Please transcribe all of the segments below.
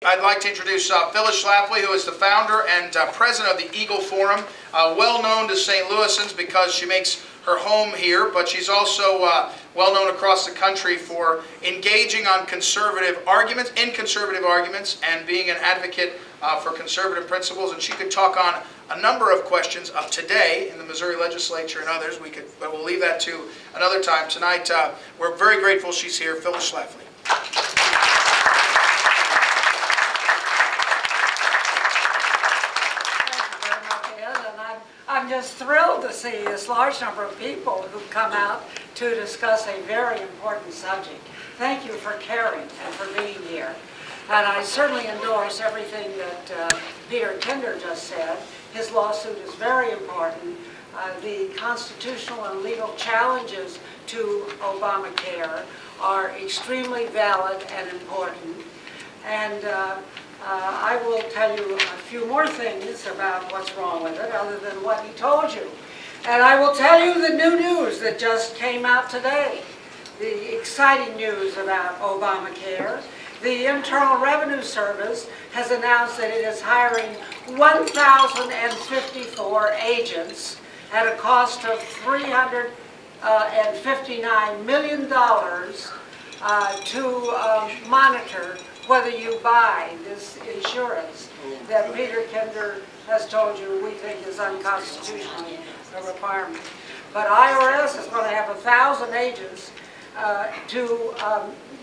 I'd like to introduce Phyllis Schlafly, who is the founder and president of the Eagle Forum, well known to St. Louisans because she makes her home here, but she's also well known across the country for engaging on conservative arguments, and being an advocate for conservative principles. And she could talk on a number of questions of today in the Missouri legislature and others. But we'll leave that to another time. Tonight, we're very grateful she's here. Phyllis Schlafly. I'm just thrilled to see this large number of people who've come out to discuss a very important subject. Thank you for caring and for being here. And I certainly endorse everything that Peter Kinder just said. His lawsuit is very important. The constitutional and legal challenges to Obamacare are extremely valid and important. And I will tell you a few more things about what's wrong with it other than what he told you. And I will tell you the new news that just came out today, the exciting news about Obamacare. The Internal Revenue Service has announced that it is hiring 1,054 agents at a cost of $359 million to monitor whether you buy this insurance that Peter Kinder has told you we think is unconstitutionally a requirement. But IRS is going to have 1,000 agents to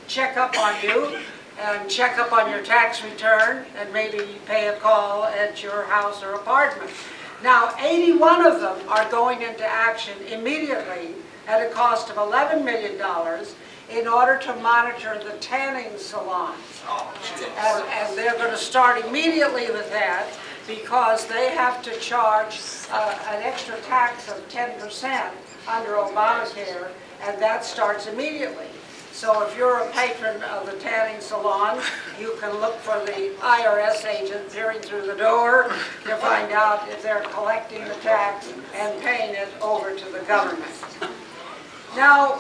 check up on you and check up on your tax return and maybe pay a call at your house or apartment. Now, 81 of them are going into action immediately at a cost of $11 million in order to monitor the tanning salons. And they're going to start immediately with that because they have to charge an extra tax of 10% under Obamacare, and that starts immediately. So if you're a patron of the tanning salon, you can look for the IRS agent peering through the door to find out if they're collecting the tax and paying it over to the government. Now,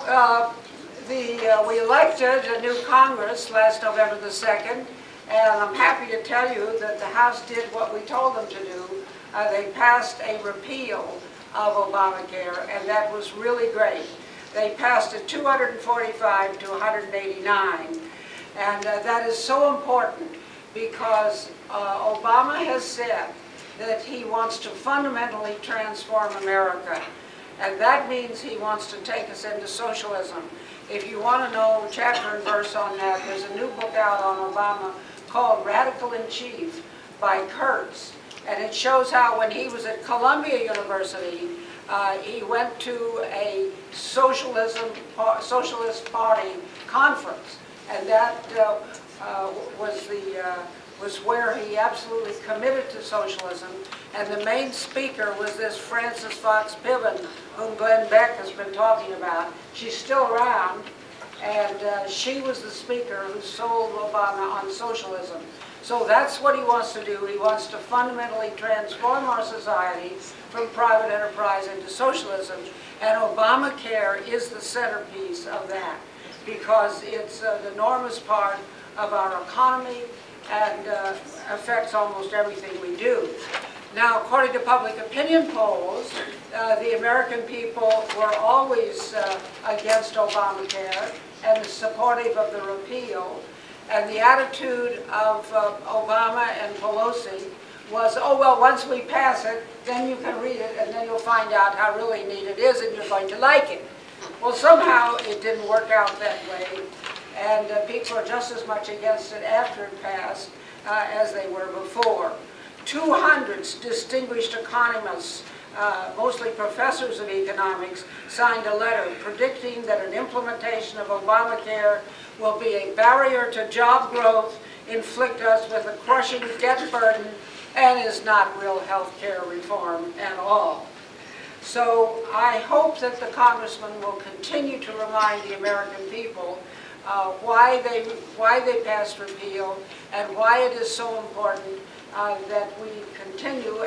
we elected a new Congress last November the 2nd, and I'm happy to tell you that the House did what we told them to do. They passed a repeal of Obamacare, and that was really great. They passed it 245 to 189, and that is so important because Obama has said that he wants to fundamentally transform America, and that means he wants to take us into socialism. If you want to know chapter and verse on that, there's a new book out on Obama called Radical in Chief by Kurtz, and it shows how when he was at Columbia University, he went to a Socialist Party conference, and that was where he absolutely committed to socialism. And the main speaker was this Frances Fox Piven, whom Glenn Beck has been talking about. She's still around, and she was the speaker who sold Obama on socialism. So that's what he wants to do. He wants to fundamentally transform our society from private enterprise into socialism, and Obamacare is the centerpiece of that because it's an enormous part of our economy and affects almost everything we do. Now, according to public opinion polls, the American people were always against Obamacare and supportive of the repeal. And the attitude of Obama and Pelosi was, oh, well, once we pass it, then you can read it, and then you'll find out how really neat it is, and you're going to like it. Well, somehow it didn't work out that way, and people are just as much against it after it passed as they were before. 200 distinguished economists, mostly professors of economics, signed a letter predicting that an implementation of Obamacare will be a barrier to job growth, inflict us with a crushing debt burden, and is not real health care reform at all. So I hope that the congressman will continue to remind the American people why they passed repeal and why it is so important that we continue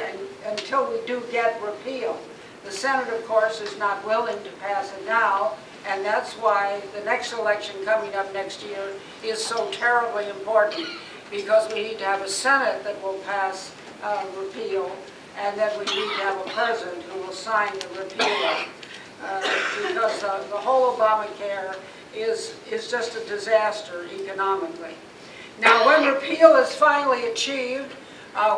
until we do get repeal. The Senate, of course, is not willing to pass it now, and that's why the next election coming up next year is so terribly important. because we need to have a Senate that will pass repeal, and then we need to have a president who will sign the repeal, because the whole Obamacare is just a disaster economically. Now, when repeal is finally achieved,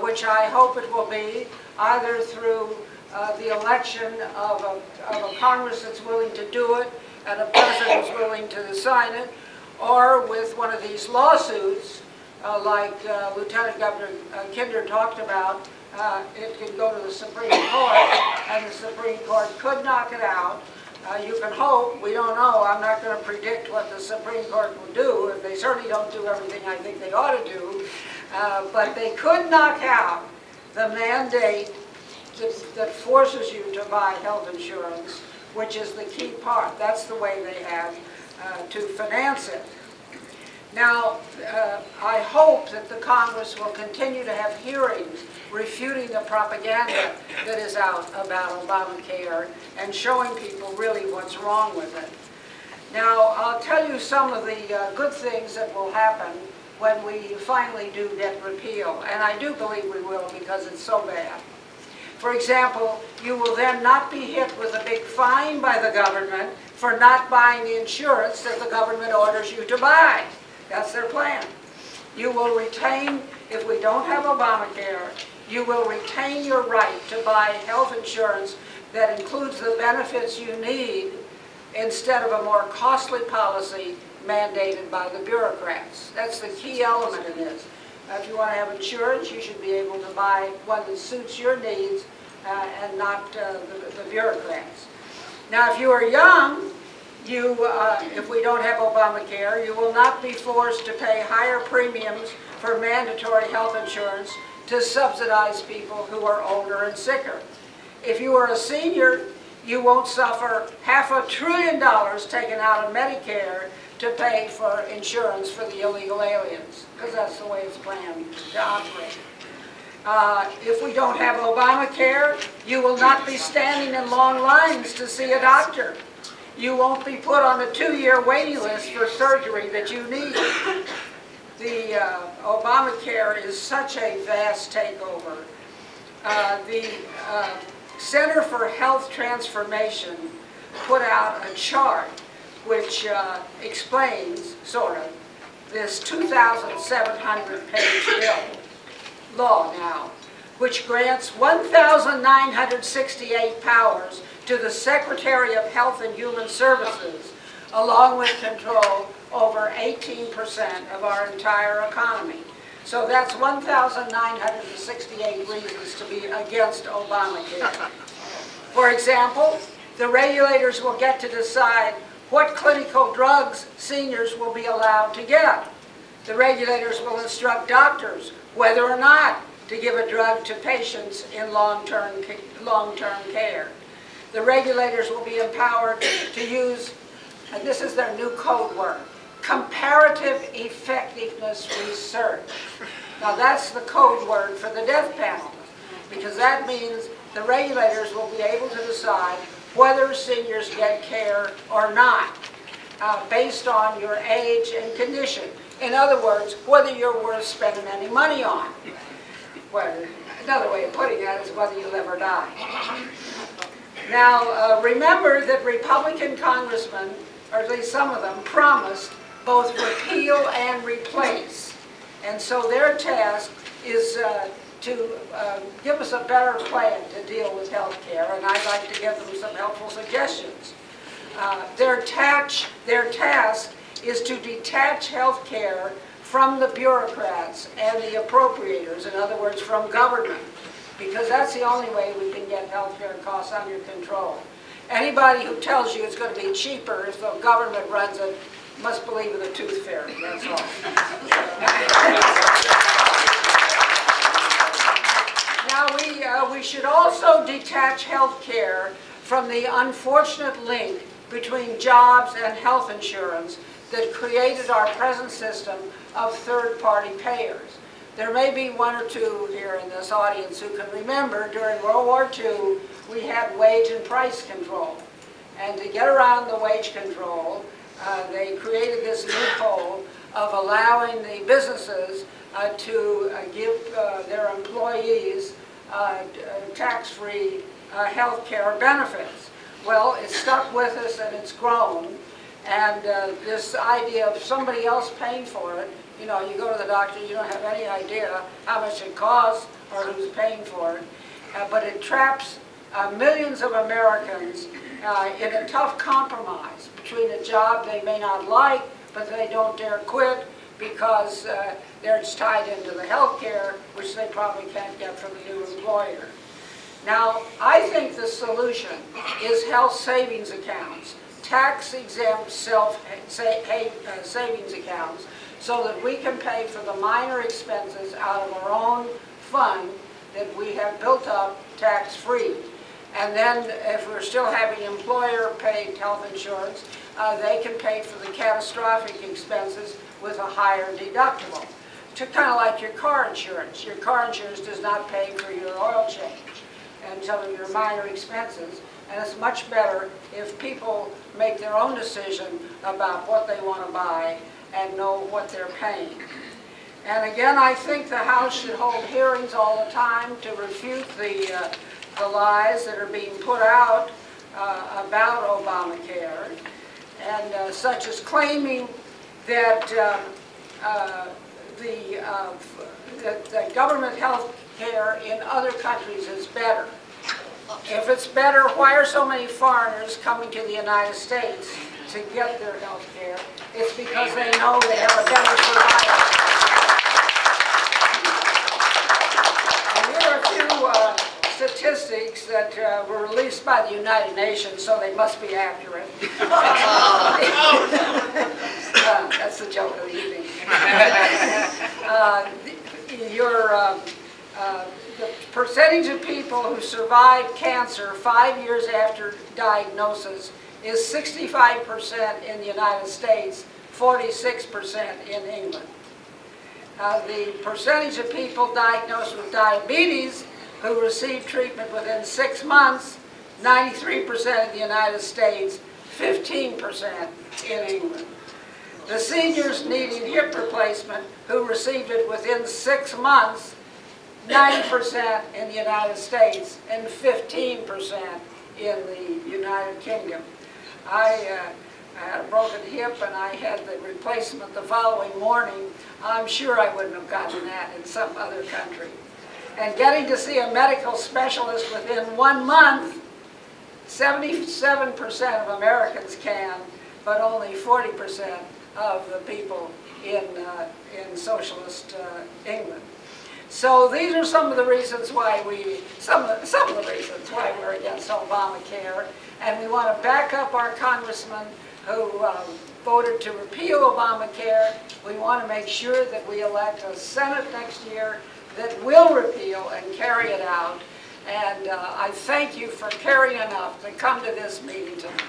which I hope it will be, either through the election of a Congress that's willing to do it and a president who's willing to sign it, or with one of these lawsuits, like Lieutenant Governor Kinder talked about, it could go to the Supreme Court, and the Supreme Court could knock it out. You can hope. We don't know. I'm not going to predict what the Supreme Court will do. They certainly don't do everything I think they ought to do. But they could knock out the mandate that forces you to buy health insurance, which is the key part. That's the way they have to finance it. Now, I hope that the Congress will continue to have hearings refuting the propaganda that is out about Obamacare and showing people really what's wrong with it. Now, I'll tell you some of the good things that will happen when we finally do get repeal, and I do believe we will because it's so bad. For example, you will then not be hit with a big fine by the government for not buying the insurance that the government orders you to buy. That's their plan. You will retain, if we don't have Obamacare, you will retain your right to buy health insurance that includes the benefits you need instead of a more costly policy mandated by the bureaucrats. That's the key element in this. If you want to have insurance, you should be able to buy one that suits your needs and not the bureaucrats. Now, if you are young, if we don't have Obamacare, you will not be forced to pay higher premiums for mandatory health insurance to subsidize people who are older and sicker. If you are a senior, you won't suffer $500 billion taken out of Medicare to pay for insurance for the illegal aliens, because that's the way it's planned to operate. If we don't have Obamacare, you will not be standing in long lines to see a doctor. You won't be put on a 2-year waiting list for surgery that you need. The Obamacare is such a vast takeover. The Center for Health Transformation put out a chart which explains, sort of, this 2,700-page law now, which grants 1,968 powers to the Secretary of Health and Human Services, along with control over 18% of our entire economy. So that's 1,968 reasons to be against Obamacare. For example, the regulators will get to decide what clinical drugs seniors will be allowed to get. The regulators will instruct doctors whether or not to give a drug to patients in long-term care. The regulators will be empowered to use, and this is their new code word, comparative effectiveness research. Now that's the code word for the death panel, because that means the regulators will be able to decide whether seniors get care or not, based on your age and condition. In other words, whether you're worth spending any money on. Well, another way of putting that is whether you live or die. Now, remember that Republican congressmen, or at least some of them, promised both repeal and replace. And so their task is to give us a better plan to deal with health care, and I'd like to give them some helpful suggestions. Their task is to detach health care from the bureaucrats and the appropriators, in other words, from government, because that's the only way we can get health care costs under control. Anybody who tells you it's going to be cheaper if the government runs it must believe in the tooth fairy, that's all. Now, we should also detach health care from the unfortunate link between jobs and health insurance that created our present system of third-party payers. There may be one or two here in this audience who can remember during World War II we had wage and price control. And to get around the wage control, they created this loophole of allowing the businesses to give their employees tax-free health care benefits. Well, it's stuck with us and it's grown. And this idea of somebody else paying for it, you know, you go to the doctor, you don't have any idea how much it costs or who's paying for it. But it traps millions of Americans in a tough compromise between a job they may not like, but they don't dare quit because they're just tied into the health care, which they probably can't get from the new employer. Now, I think the solution is health savings accounts, tax-exempt savings accounts, so that we can pay for the minor expenses out of our own fund that we have built up tax-free. And then if we're still having employer-paid health insurance, they can pay for the catastrophic expenses with a higher deductible. Kind of like your car insurance. Your car insurance does not pay for your oil change and some of your minor expenses. And it's much better if people make their own decision about what they want to buy and know what they're paying. And again, I think the House should hold hearings all the time to refute the lies that are being put out about Obamacare, and such as claiming that the government health care in other countries is better. If it's better, why are so many foreigners coming to the United States to get their health care? It's because they know they have a better provider. And here are a few statistics that were released by the United Nations, so they must be accurate. That's the joke of the evening. The percentage of people who survive cancer 5 years after diagnosis is 65% in the United States, 46% in England. The percentage of people diagnosed with diabetes who receive treatment within 6 months, 93% in the United States, 15% in England. The seniors needing hip replacement who received it within 6 months, 90% in the United States and 15% in the United Kingdom. I had a broken hip and I had the replacement the following morning. I'm sure I wouldn't have gotten that in some other country. And getting to see a medical specialist within 1 month, 77% of Americans can, but only 40% of the people in socialist England. So these are some of the reasons why some of the reasons why we're against Obamacare, and we want to back up our congressman who voted to repeal Obamacare. We want to make sure that we elect a Senate next year that will repeal and carry it out. And I thank you for caring enough to come to this meeting tonight.